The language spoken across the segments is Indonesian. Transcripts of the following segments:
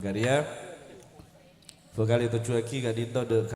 Garia vokal itu cueki gak dinto de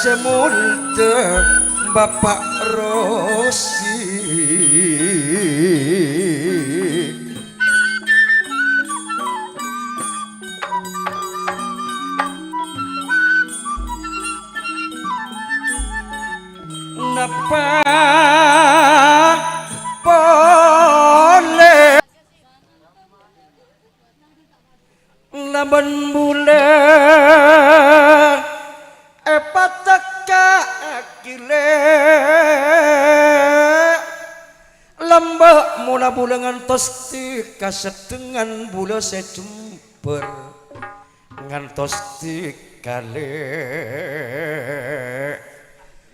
semulte Bapak Rosi napa boleh laban bulan pataka akile lambak mula bulangan tosti kasedengan bula secumper ngantos kale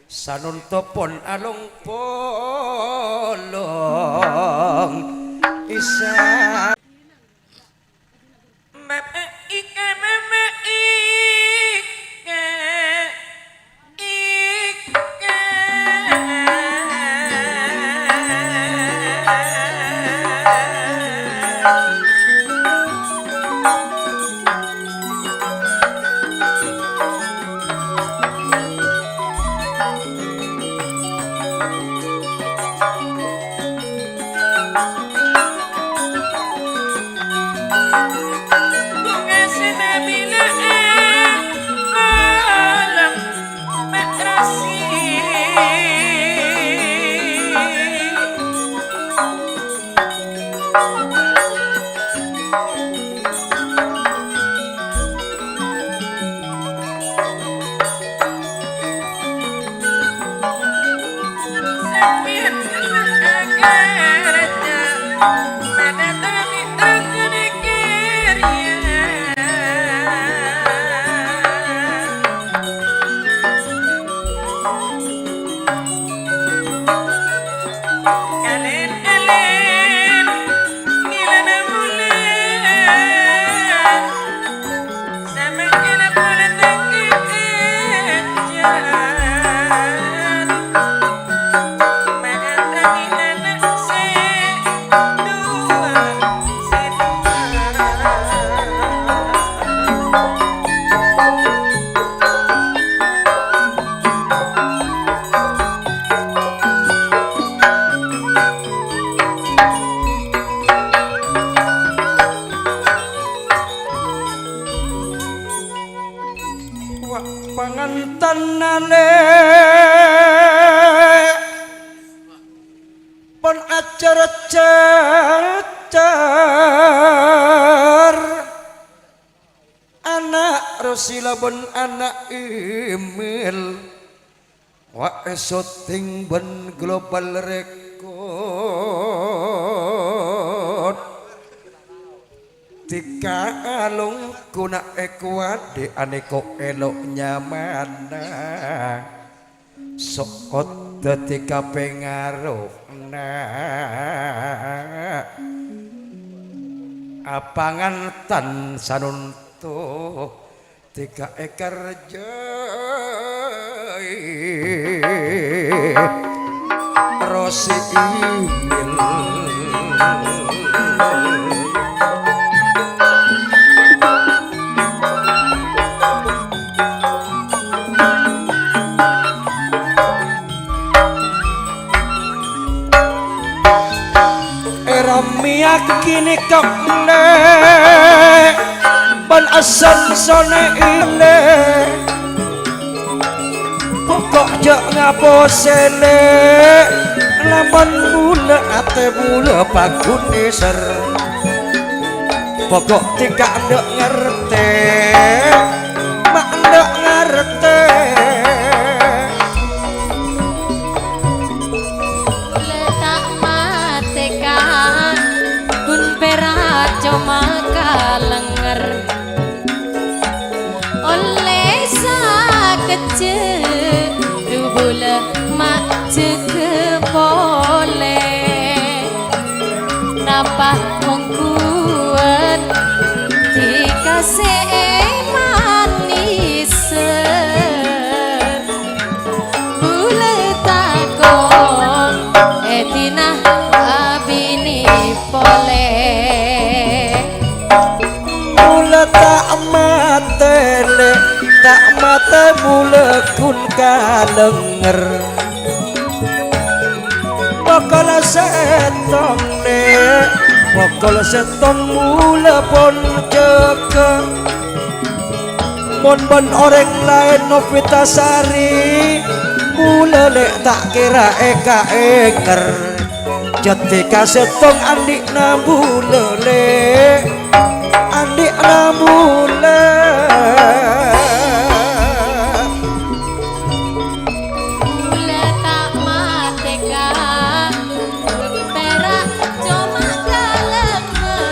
sanun topon along polong isa pangantan nale pon acara cacar anak Rosila ben anak email wa syuting ben global record tika alung kuna ekuade aneko elok nyamana sokot detika pengaruh apangan tan sanuntuh 3 ekar jai Rosi Imil Ramiak kini kemle ban asan sone ile pokok jak ngaposene laman mula ate mula pagune ser pokok tika ndek ngerti mak ndek ngerti letak mateka kun perak cuma kalenger oleh sakecil dubula mak ceke boleh napa mengkuat dikasih manis bule takon etina abini boleh mula tak matele tak mata mula kun kalenger bakal setong ne bakal setong mula pon jeke mon bon orang lain Novitasari mula lek tak kira eka enger ketika setong andik na mula lek andik na mula bule tak mateka perak cuma kalenger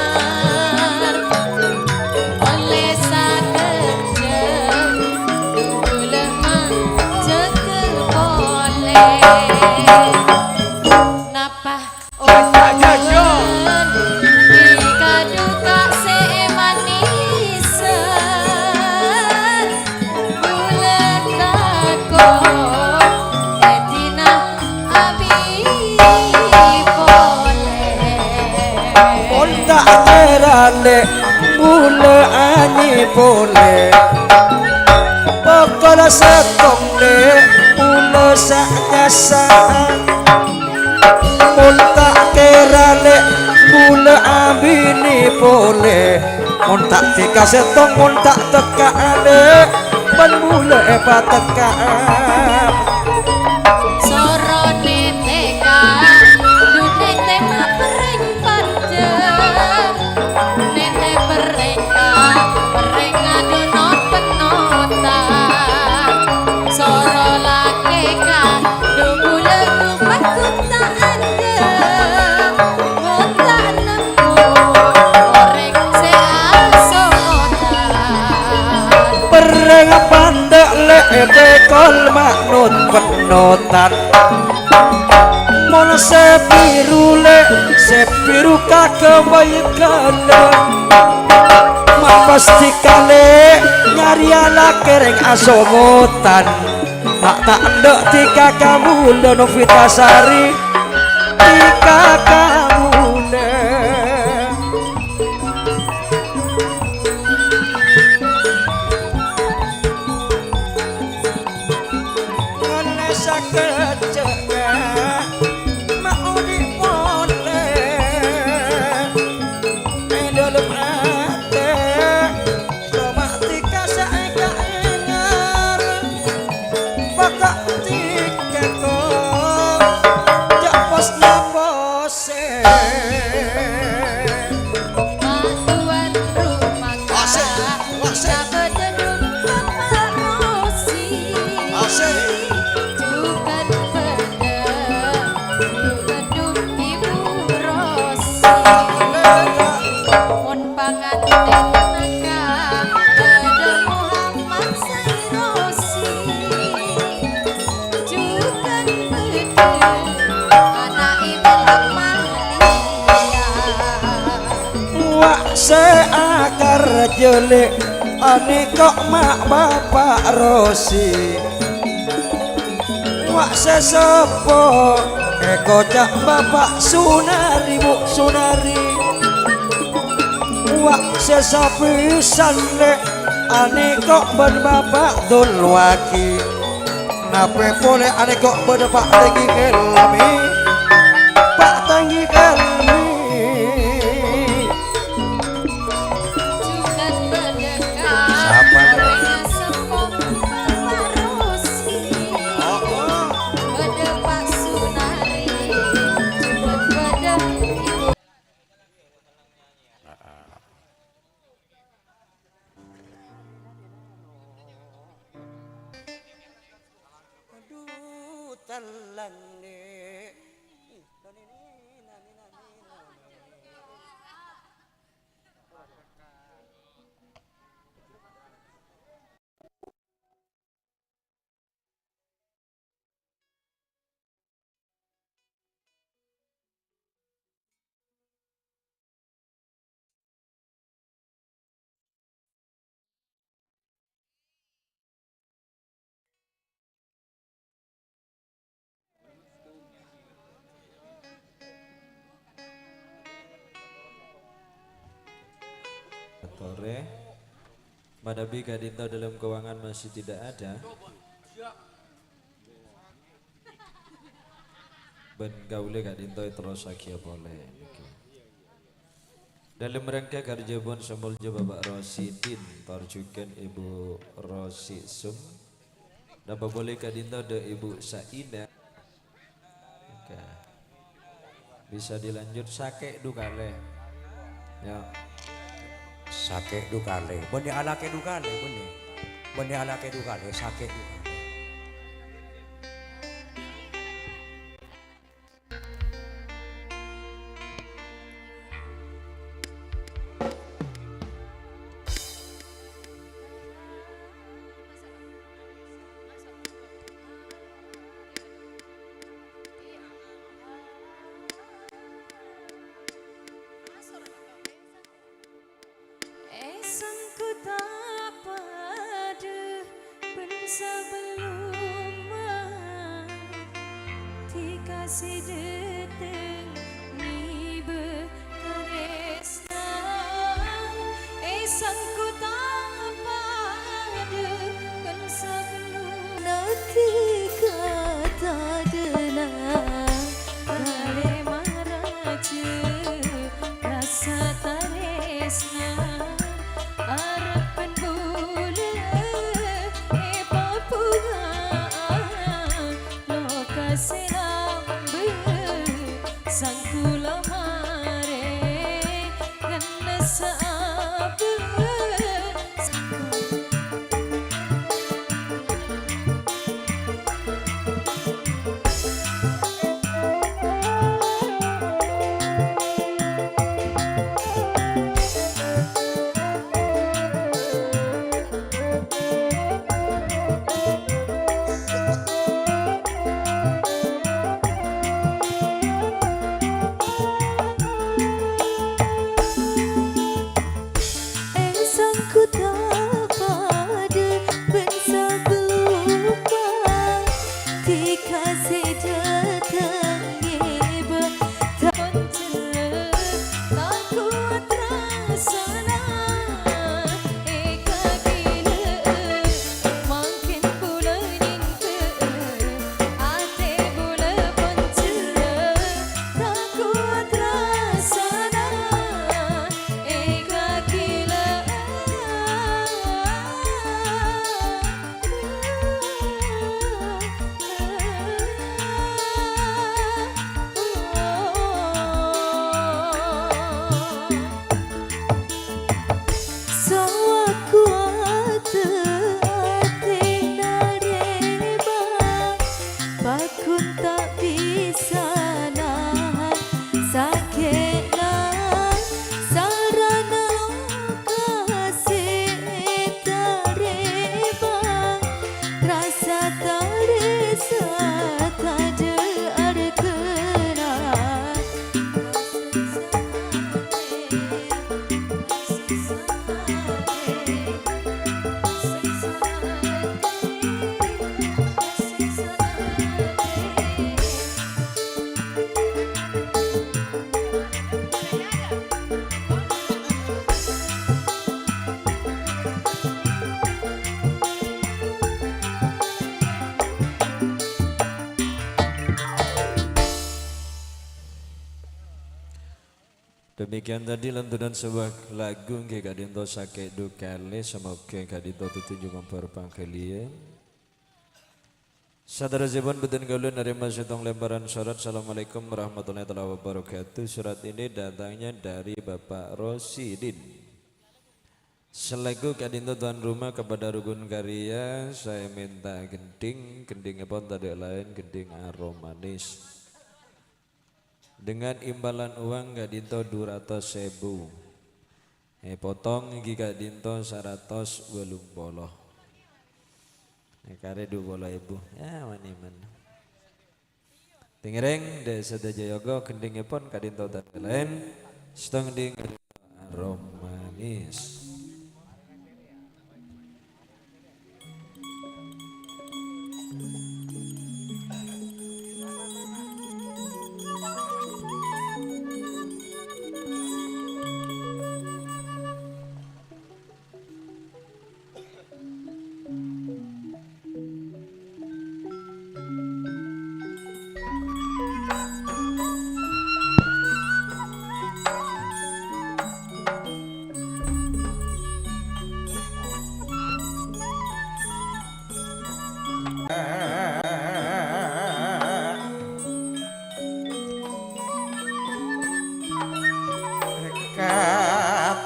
oleh sakecil bule mak ceke boleh napa owen dikaduka se manisan bule takon etina abi boleh mon tak kira lek mula ani boleh bakal setong lek mula sak nyasa mon tak kira lek mula abini boleh mon tak tika setong mon tak teka lek ban mula epa teka sorone teka dune tema pereng pancen nete perengka pereng adono penotan soro lakeka dubule kupat tak ada kota nemu oreng se asotan pereng pandek lek bekol maknut penotan mon sepiru lek sepiru kakebaykan mak pasti kale nyari ala kereng asomotan mak tak ndek tika kamu Novitasari tika kamu oleh sakeceke mak udi boleh dalam hati sama tika saeka enger bakal tika kok jak pos napose Tuan rumah Asik, asik. bededung Bapak Rosi Asik. Bukan bededung Ibu Rosi Mon panganten maka bededung Muhammad Sai Rosi Bukan bededung anak Ibu Amalia wak seakar jelek ane kok mak bapak Rosi wak sesepo eko cak bapak sunari bu sunari wak sesapisan le ane kok ben bapak dul waki nape boleh ane kok ben bapak lagi kelami pak tanggi kelami Jungan berdekat Siapa nih? Karena sepok Bapak Rosi Bede Pak Sunari Jungan bede Ibu aduh telang nih Tore Madabi Kadinto dalam keuangan masih tidak ada. Ben gaule Kadinto terus akia boleh. Dalam rangka kerja bon sembolja Bapak Rosidin Torjukan Ibu Rosi Sum dan boleh Kadinto de Ibu Saida. Oke. Bisa dilanjut sake dukale. Ya. sake dukale bende alake dukale bende alake dukale sake dukale Esangku tak pada sebelum dikasih deteng ni berkaresna esangku tak pada sebelum nanti kata dengar kare maraja rasa taresna harapan boleh papungan lokasi ambil Demikian tadi lantunan sebuah lagu nggih kadinto sake dukale semoga kadinto tutunjuk memperpangkalian. Sadarajipun beten gaulun nerima setong lembaran surat. Assalamualaikum warahmatullahi wabarakatuh. Surat ini datangnya dari Bapak Rosidin. Selaku kadinto tuan rumah kepada rukun karya, saya minta gending pun tadi lain gending aromanis. Dengan imbalan uang kadinto 200.000. Potong iki kadinto 180. Kare 20.000. Ya wani-man. Tingereng desa Jayaga gendingipun kadinto tadi lain setong ding aromanis.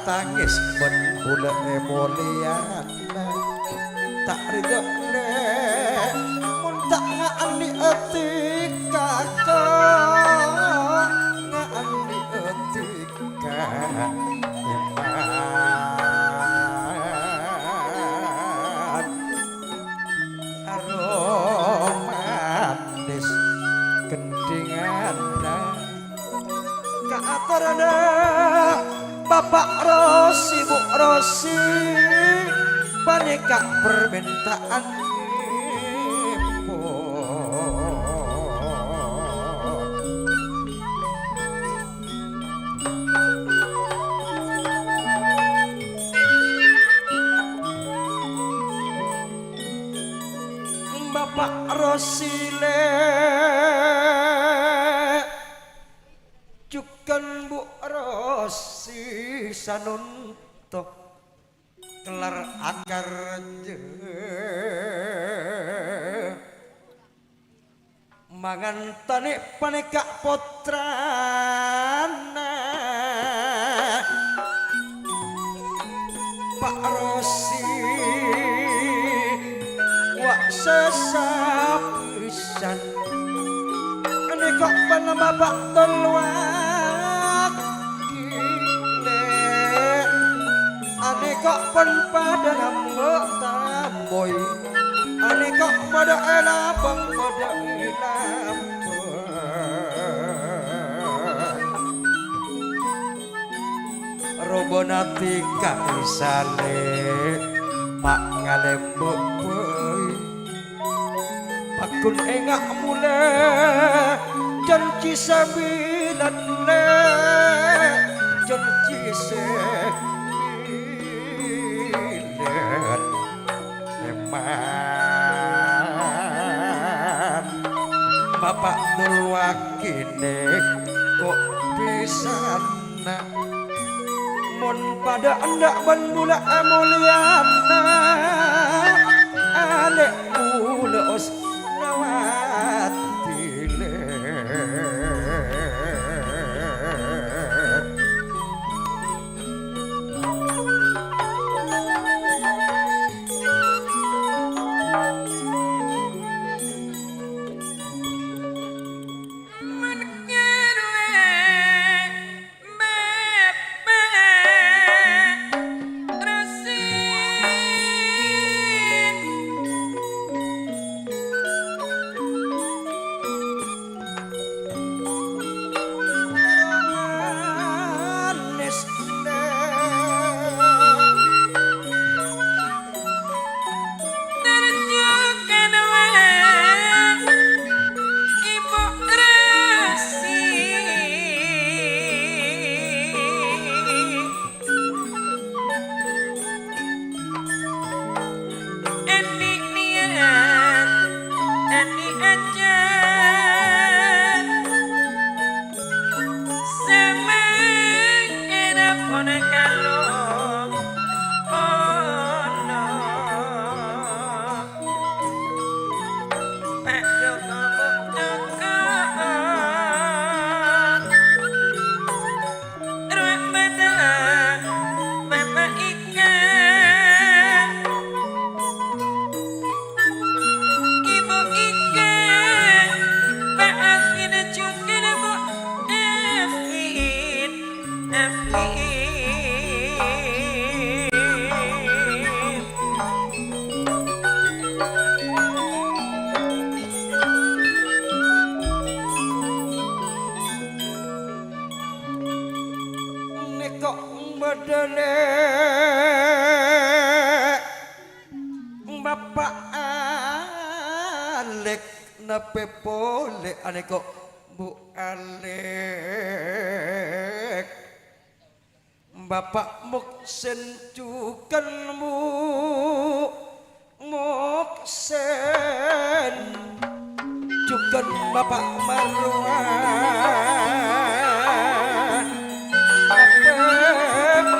Tangis ben bule mulyana tak ridho nek mun tak ngani etika ngani etika aromanis gendingan kaatarana Bapak Rosi, Bu Rosi, paneka permintaan ibu. Bapak Rosi le jukan Bu Rosi sanuntok kelar akar mangan tani paneka potrana Pak Rosi wak sesapisan ini kok pana bapak tolwak ane kok pen pada nambok tamboy ane kok pada elabang pada ilabang robonati kaisale pak ngalembok boy pakun engak mule janji sabilan le janji Bapak Nurwakine kok bisa mun pada endak ben mula mulyana alek ulos nawatile nape boleh ane kok Bu Alek Bapak Muksen cukanmu Muksen cukan Bapak Marwan nape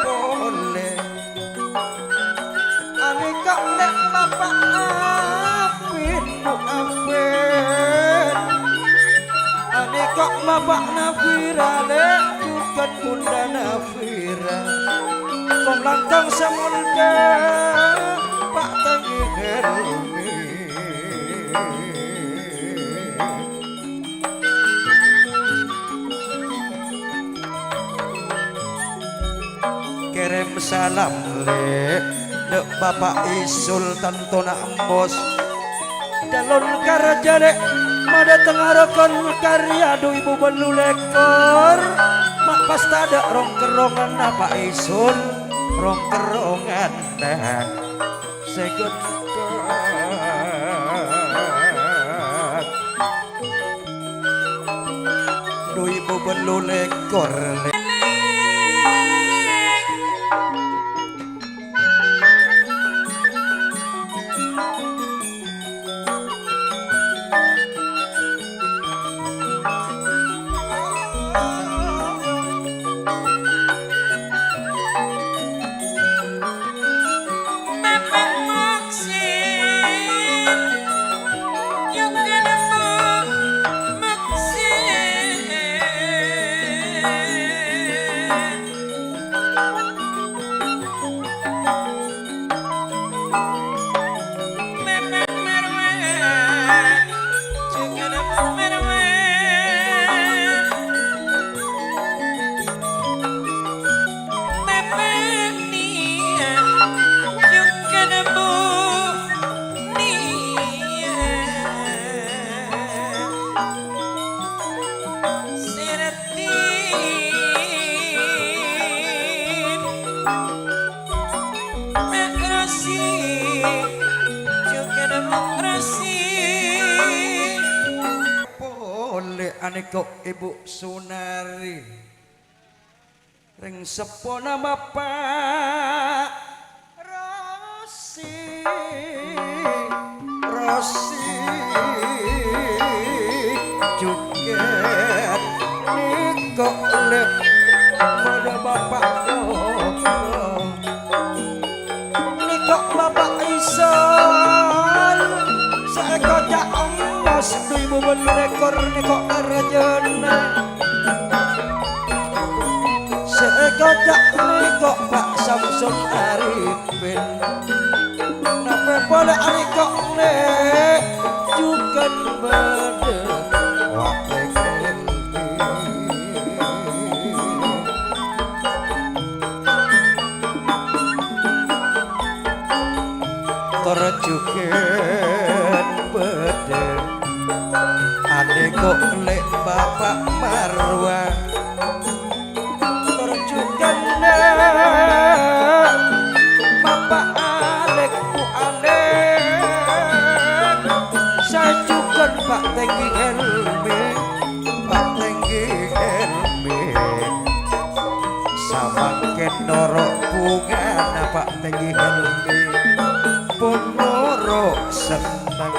boleh ane kok nek Bapak Apin Bu Apin ane kok Bapak Nafira nek cukan Bunda Nafira kong langkang semulda Pak Tangi Helmi kirim salam le dek Bapak Isul Tantona Embos dalon karajane mada tengarokan karya do ibu belu lekor mak pasta ada rong kerongan Bapak Isul rong kerongan dah segot do ibu belu lekor le ane kok Ibu Sunari ring sepo nama Pak Rosi Rosi juga nikok le pada Bapak nikok Bapak Isan seekor jaong mas ibu belu ekor nikok karajana seekor jaong nikok Pak Samsun Arifin nape boleh anikok ne jukan bade wae terjuken bade ane kok lek Bapak Marwa terjuken Bapak Alek Bu Alek sajuken Pak Tenggi Helmi Pak Tenggi Helmi samangken norok bunga Pak Tenggi Helmi ponoro seneng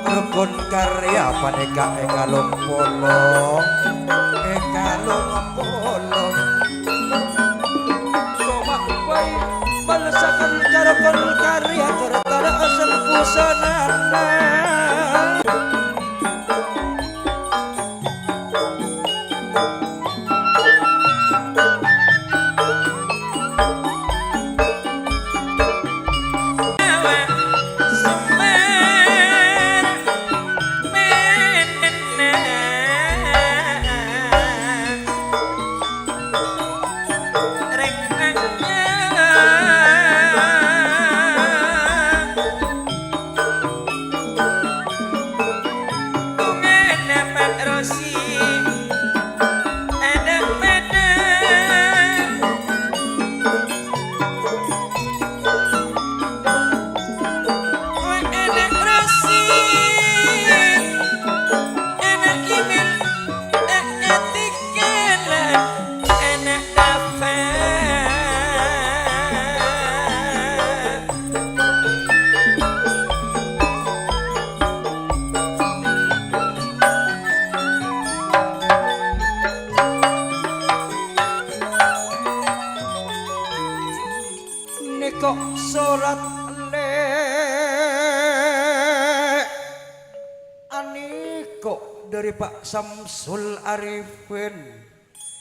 rukun karya paneka ekalung polong komak bayi balasakan carokon karya tertara asal kusanana ini kok surat le ani kok dari Pak Samsul Arifin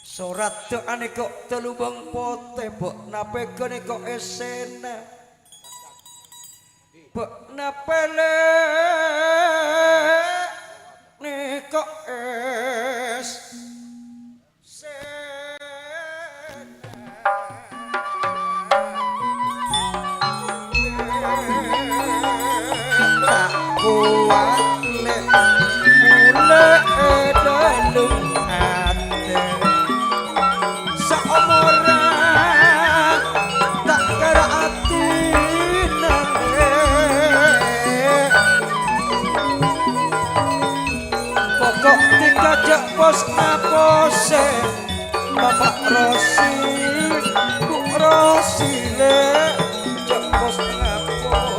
surat tu ani kok telubang pote bok nape kene kok esena bok nape le ni kok es kuat le mule dalem ate saomora tak kira ati nane pokok dikajak pos napose Bapak Rosi Bu Rosi le jak pos napose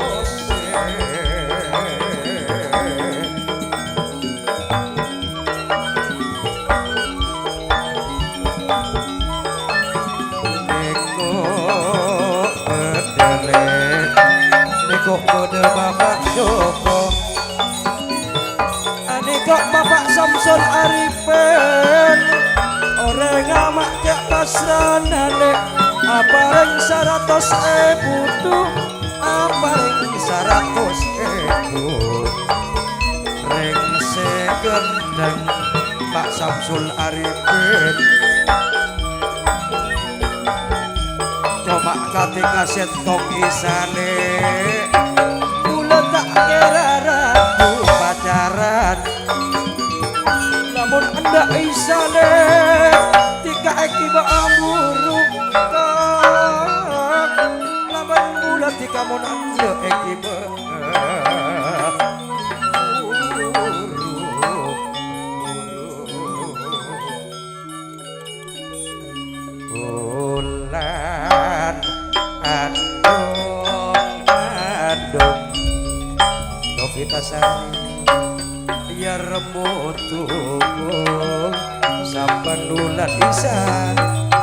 kok kode Bapak Joko ani kok Bapak Samsul Arifin orang amak kek pasranane apa ring 100.000 tuh apa ring 100.000 ring segendeng Pak Samsul Arifin coba kati kaset tok isane kula tak kira ragu pacaran namun anda isane tika ekiba amuru laban kula tika mon anda ekiba kita sari biar remutung saban bulan bisa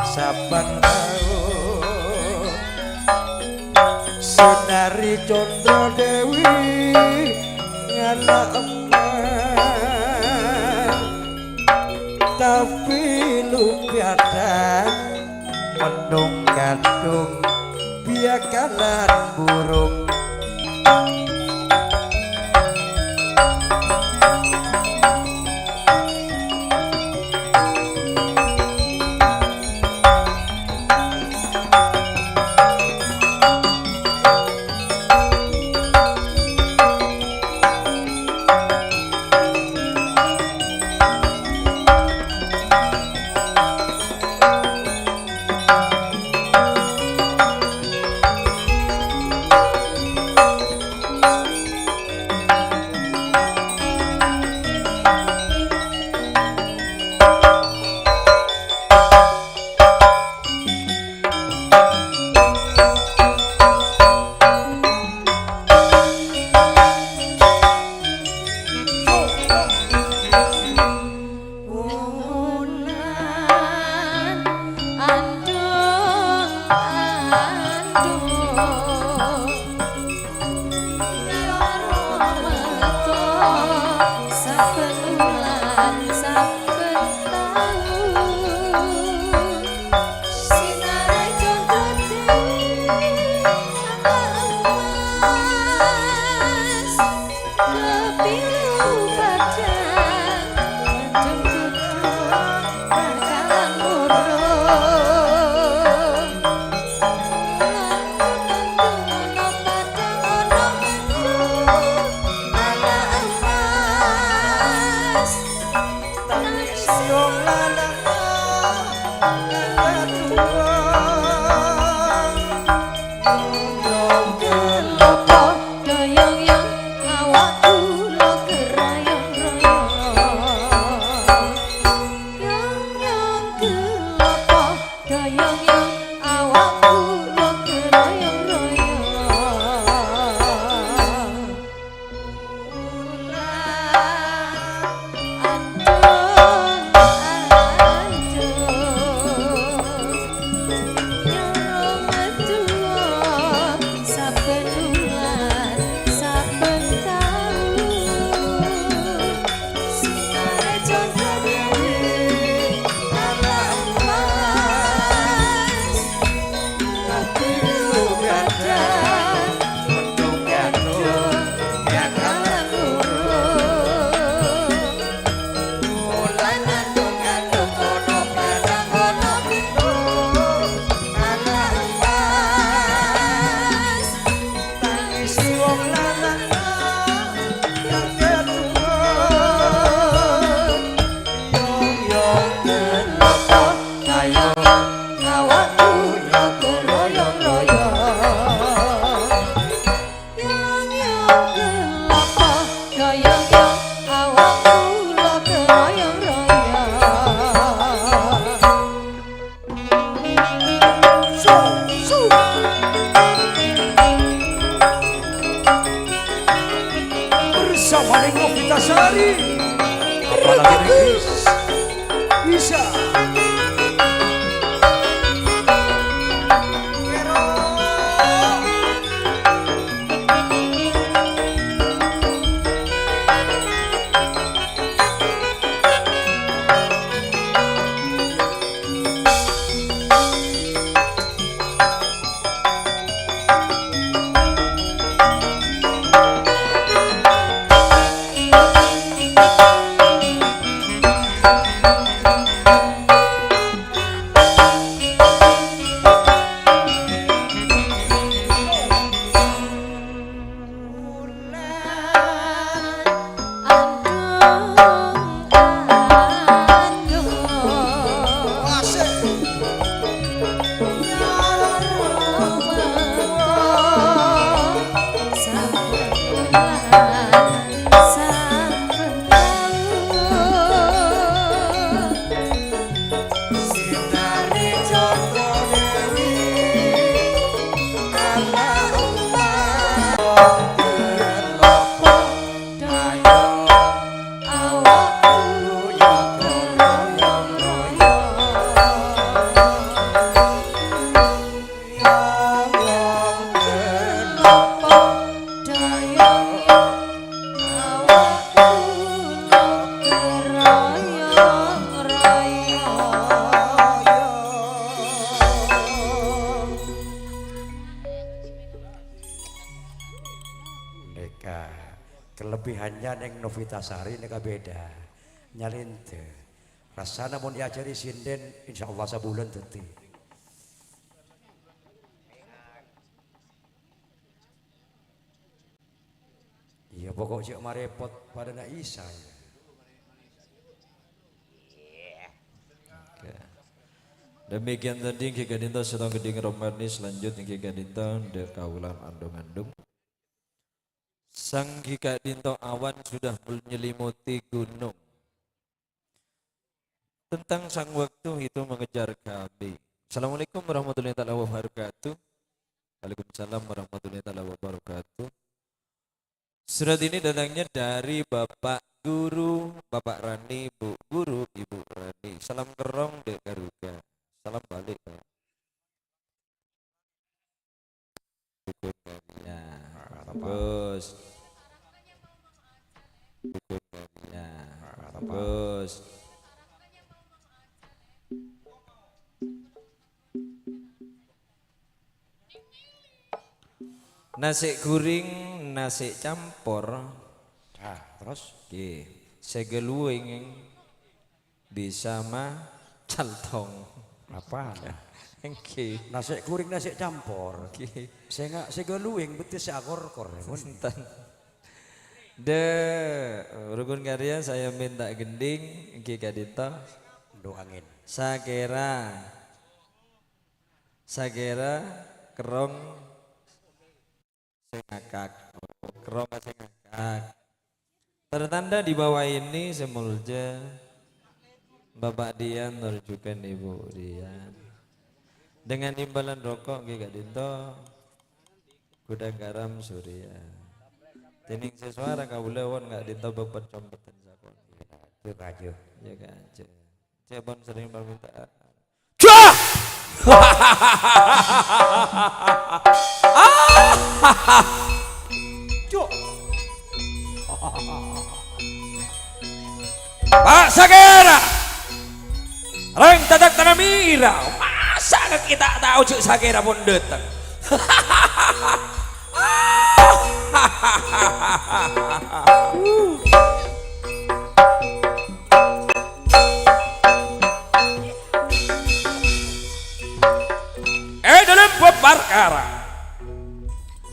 saban tahun Sunari Condro Dewi ngana emak tapi lu piada mendung gadung biakanan burung Sari apalagi Regis bisa kelebihannya neng Novitasari neka beda nyalinte rasana mun diajari sinden insyaallah sabulan teti iya pokok cek marepot pada na Isa ya. Demikian tadi Ki Gadinto sedang geding romanis selanjutnya Ki Gadinto de kaulan andong-andong. Sang Ki Gadinto awan sudah menyelimuti gunung. Tentang sang waktu itu mengejar kami. Assalamualaikum warahmatullahi wabarakatuh. Waalaikumsalam warahmatullahi wabarakatuh. Surat ini datangnya dari Bapak Guru, Bapak Rani, Bu Guru, Ibu Rani. Salam kerong Dek Garuga. Salam balik ya. Ya, bagus. Ya, bagus. Nasi guring, nasi campur. Nah, terus Oke, segeluing bisa mah caltong. apa? Oke. Nasi kuring nasi campur. Oke. Saya nggak segeluing betis seakor-kor. Punten. Rukun karya saya minta gending Ki Gadinto. Do angin. Sagera kerong sengakak. Kerong sengakak. Tertanda di bawah ini semulja Bapak Dian Nurjukan Ibu Dian. Dengan imbalan rokok Ki Gadinto kuda garam Surya. Tining sesuara kaulawon nggak dinto bapak competan sakon. Itu aja. Ya kan. Cebon sering permintaan. Cah! Cuk. Pak Sagera, reng tadak tanah mira, masa kita tahu cuk Sagera pun datang. Dalam perkara,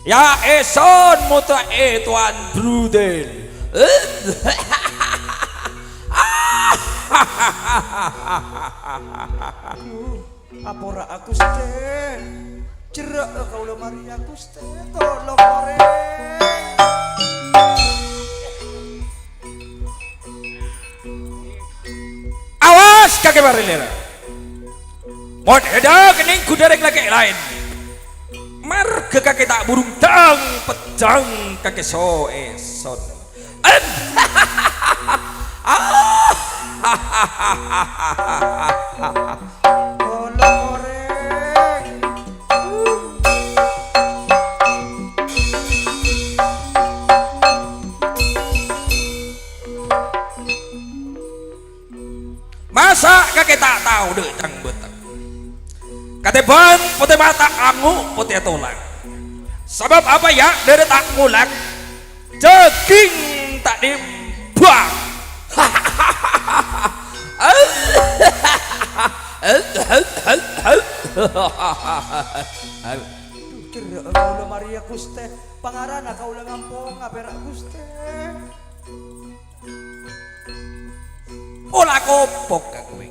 ya eson muta tuan Bruden. Apora aku ste cerak kau lemari aku ste tolong koreng Awas kakek barilera mod heda kening kudarek laki lain marga kakek tak burung tang pedang kakek so eson Kolong goreng. Masa kakek tak tahu deh cang beteng. Kateban putih mata angu putih tulang. Sebab apa ya dari tak ngulak jaging tak dibuang. Kira kaula Maria Guste pangarana kaula ngampong aperak Guste. Olah kopok ka kowe.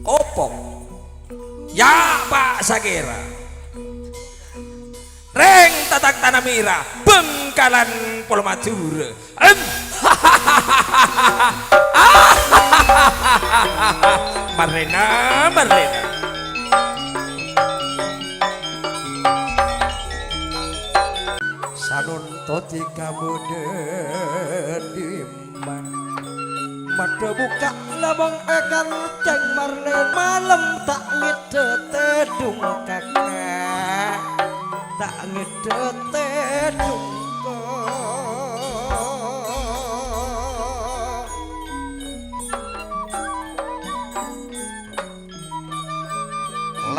Kopok. Ya Pak Sagera. Reng tatak tanamira Bengkalan Pulau Madura. Marlena, Marlena. Sanun toti kamu dediman mata buka labang akan ceng Marlen malam tak ngedete dung kakak tak ngedete dung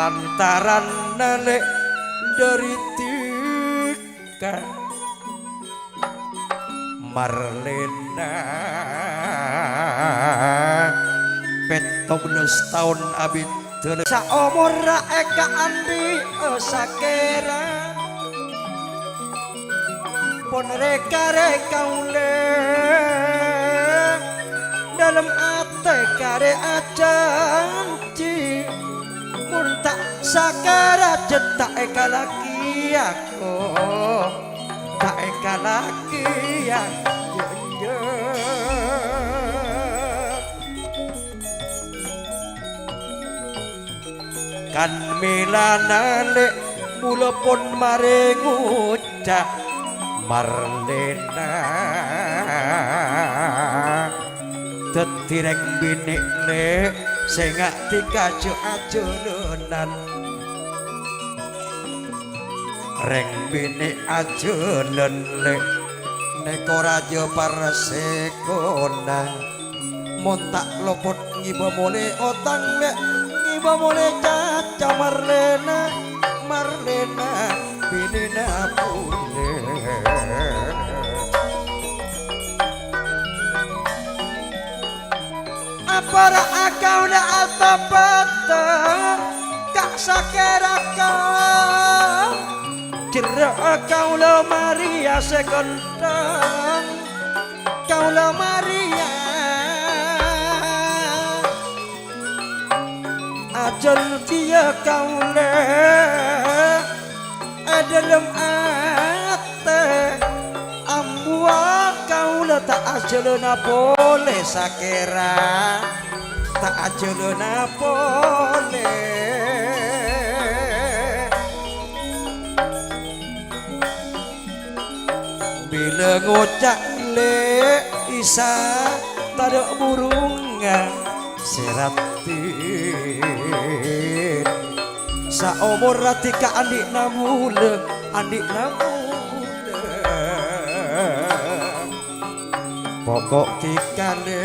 lantaran nelek dari tika Marlena petobnes tahun abid saumur eka andi sakera pon reka ule dalam ate kare ajanci mun tak sakara cetak eka laki aku tak eka laki yang kan milanale mula pun mare ngucap Marlena tetirek binik le sengak dikajo ajolenan reng binik ajolen le neko rajo parasekona montak lopot ngiba mole otang le ngiba mole caca Marlena Marlena binina pule apara akau na atapata kak sakeraka kira kau lo Maria sekondang kau lo Maria ajal dia kau le dalam ate ambua kau le tak ajal na boleh sakera tak ajal na boleh bila ngocak le isa tada burungan seratin saumur ratika andik namule pokok tikale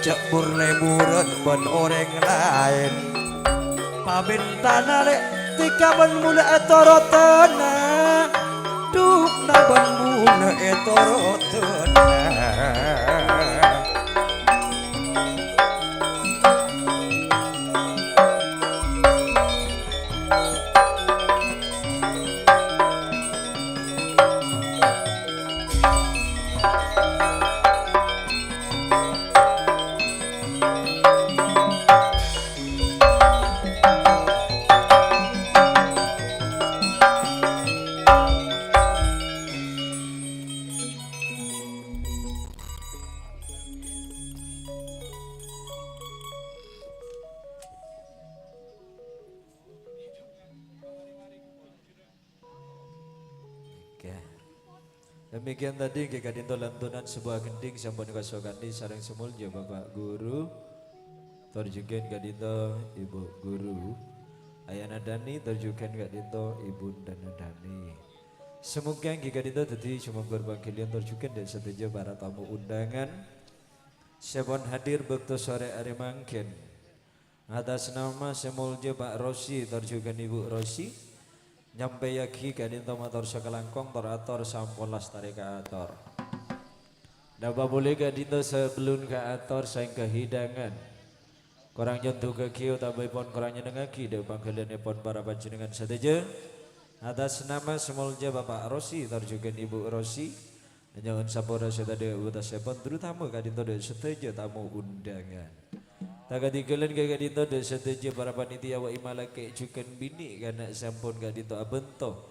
cebur leburan ben orang lain pabintana le tika ben mula etorotana duh na ben mula etorotana Demikian tadi kekadinto lantunan sebuah gending sampun kasokandi sareng semulja Bapak Guru. Terjuken kadinto Ibu Guru. Ayana Dani terjuken kadinto Ibu Dana Dani. Semoga kekadinto tadi cuma berbangkilian terjuken dan setuju para tamu undangan. Sebon hadir bekto sore hari mangken. Atas nama semulja Pak Rosi terjuken Ibu Rosi. Nyampe yaki kadinto motor sekelangkong torator sampolas tarik ator. Dapat boleh kadinto sebelum ke ator sayang kehidangan. Korang jontu ke kiu tabai pon korang nyenengaki de panggilan pon para panjenengan sateja. Atas nama semulja Bapak Rosi terjuken Ibu Rosi. Jangan sapora setade utas sepon terutama kadinto de seteja tamu undangan. Tagadi kalian gak dito dan setuju para panitia wa imalake cukan bini karena sampun gak dito abento.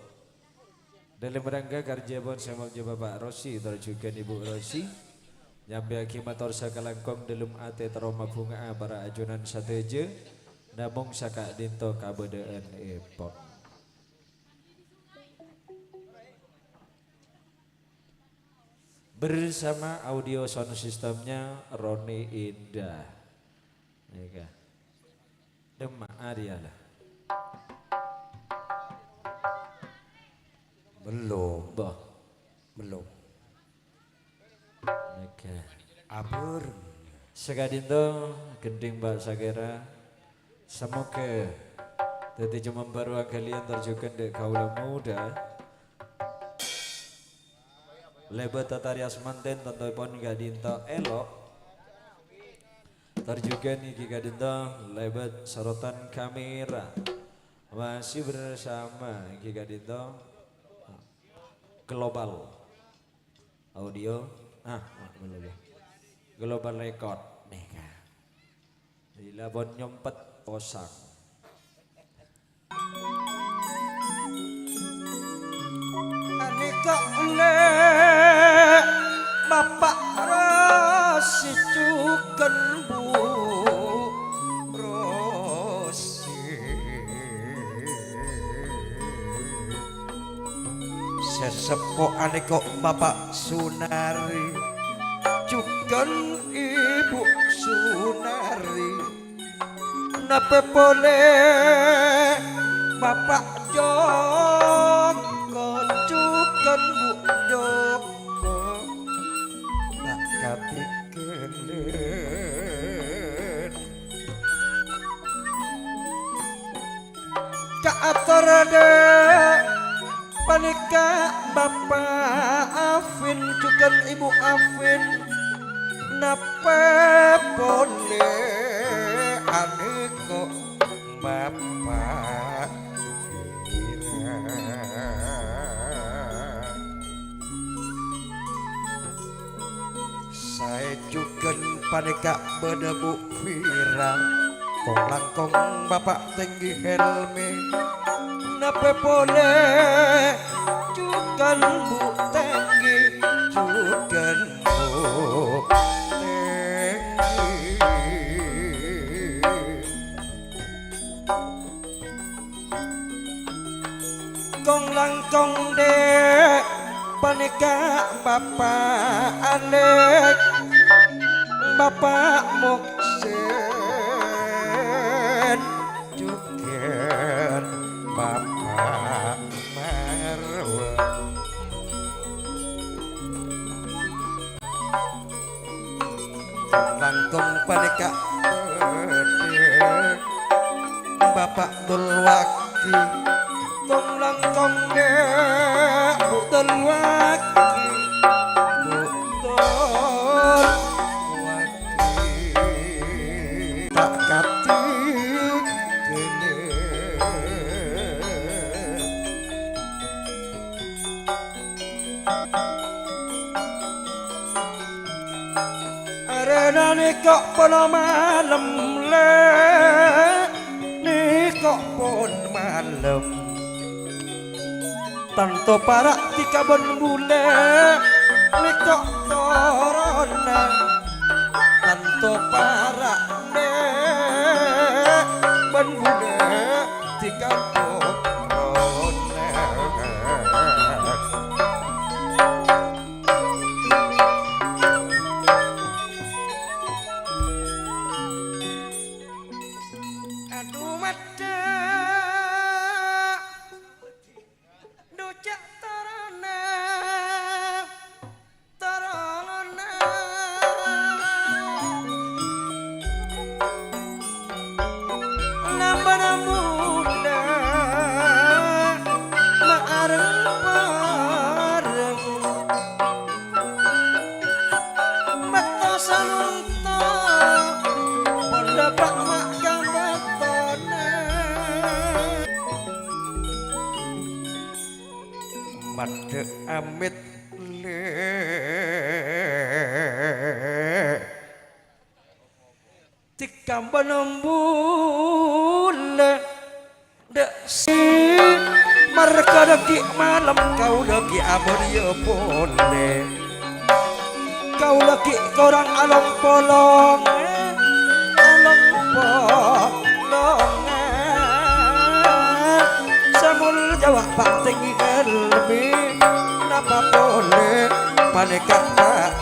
Dalam rangka kerja pun sama Bapak Rosi terjukan Ibu Rosi. Nyampe akimator sakalangkong dalam ate trauma bunga para ajunan sateje. Namung saka dito kabedaan epok. Bersama audio sound systemnya Roni Indah. Eka. Demak Ariala. Belum. Boh. Belum. Eka. Abur. Sekadinto gending Mbak Sagera. Semoga tadi cuma baru kalian terjukan dek kaula muda. Lebat tatarias manten tentu pun gadinto elok. Terjugan iki kadinto lebat sorotan kamera. Masih bersama iki kadinto global audio global record nih kan. Dilabon nyompet posang. Aneka le Bapak Rosi cuken Bu Rosi sesepo aneka Bapak Sunari cuken Ibu Sunari napa boleh Bapak Joko cuken Bu Joko tak kapikelen kaator de panika Bapak Afin cuken Ibu Afin napa boleh aneko Bapak Fira saya juga panika bedebu Fira kong langkong Bapak tinggi helmi napa boleh juga Bu tinggi juga Bu kong langkong dek panika Bapak Alek Bapak Moksen juga Bapak Marwa kong langkong panika dek Bapak Dulwaki kong langkong dek Bu Dulwaki Bu Dulwaki tak katik kene arena ni kok pono malam le ni kok pon malam tanto para tika bon bule ni kok torona tanto para ne bon bule tika torona made amit le tikam benembul dek si mereka deki malam kau lagi abon ya pole kau lagi korang along polong samul Jawa pak tinggi lebih napa boleh paneka pak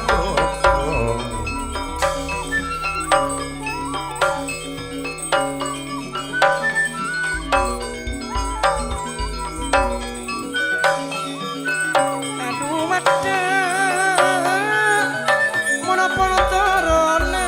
aduh mata monopol torone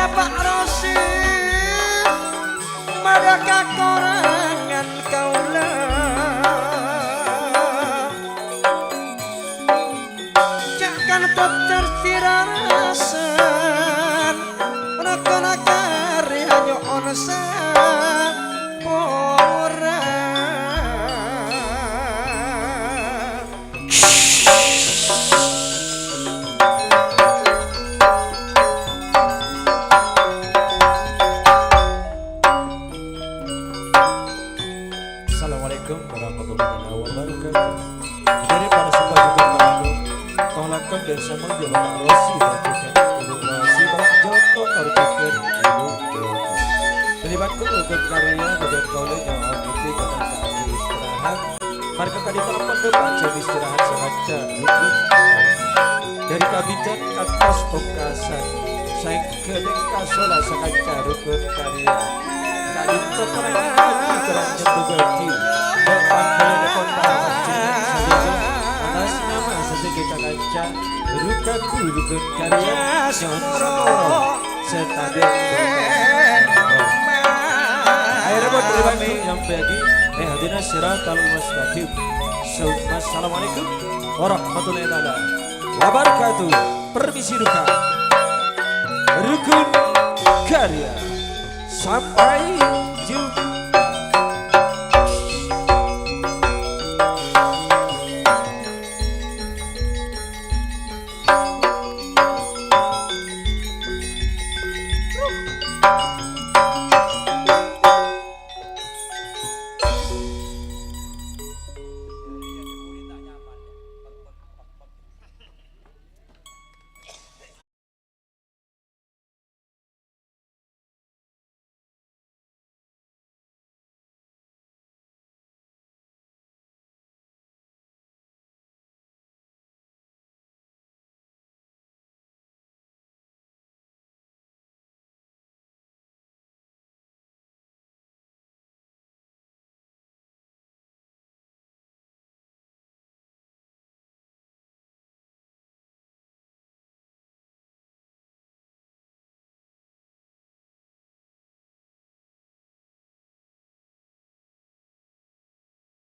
Pak Rosi madaka korangan kaula jangan putar sirasan rakana kari hanya onsa pora Assalamualaikum warahmatullahi wabarakatuh. Dari para semua juga Bandung, tolakkan dan sama Jawa Rosi dan juga Ibu Rosi Bapak Joko Karucuken Ibu Joko. Terlibatku untuk karya badan kaulnya nyawa itu karena kami istirahat. Marka kali telepon depan jam istirahat sengaja rukun. Dari kabinet kantos pungkasan, saya kedeng kasola sengaja rukun karya. Kadin peperangan kerang jentuh bagi depan kalian kontak jeneng saja atas nama sesegi kaca rukan rukun karya nyon samoro serta akhirnya buat terbantu yang bagi hadina siratal mustaqim. Assalamualaikum warahmatullahi wabarakatuh. Permisi duka rukun karya sampai jumpa.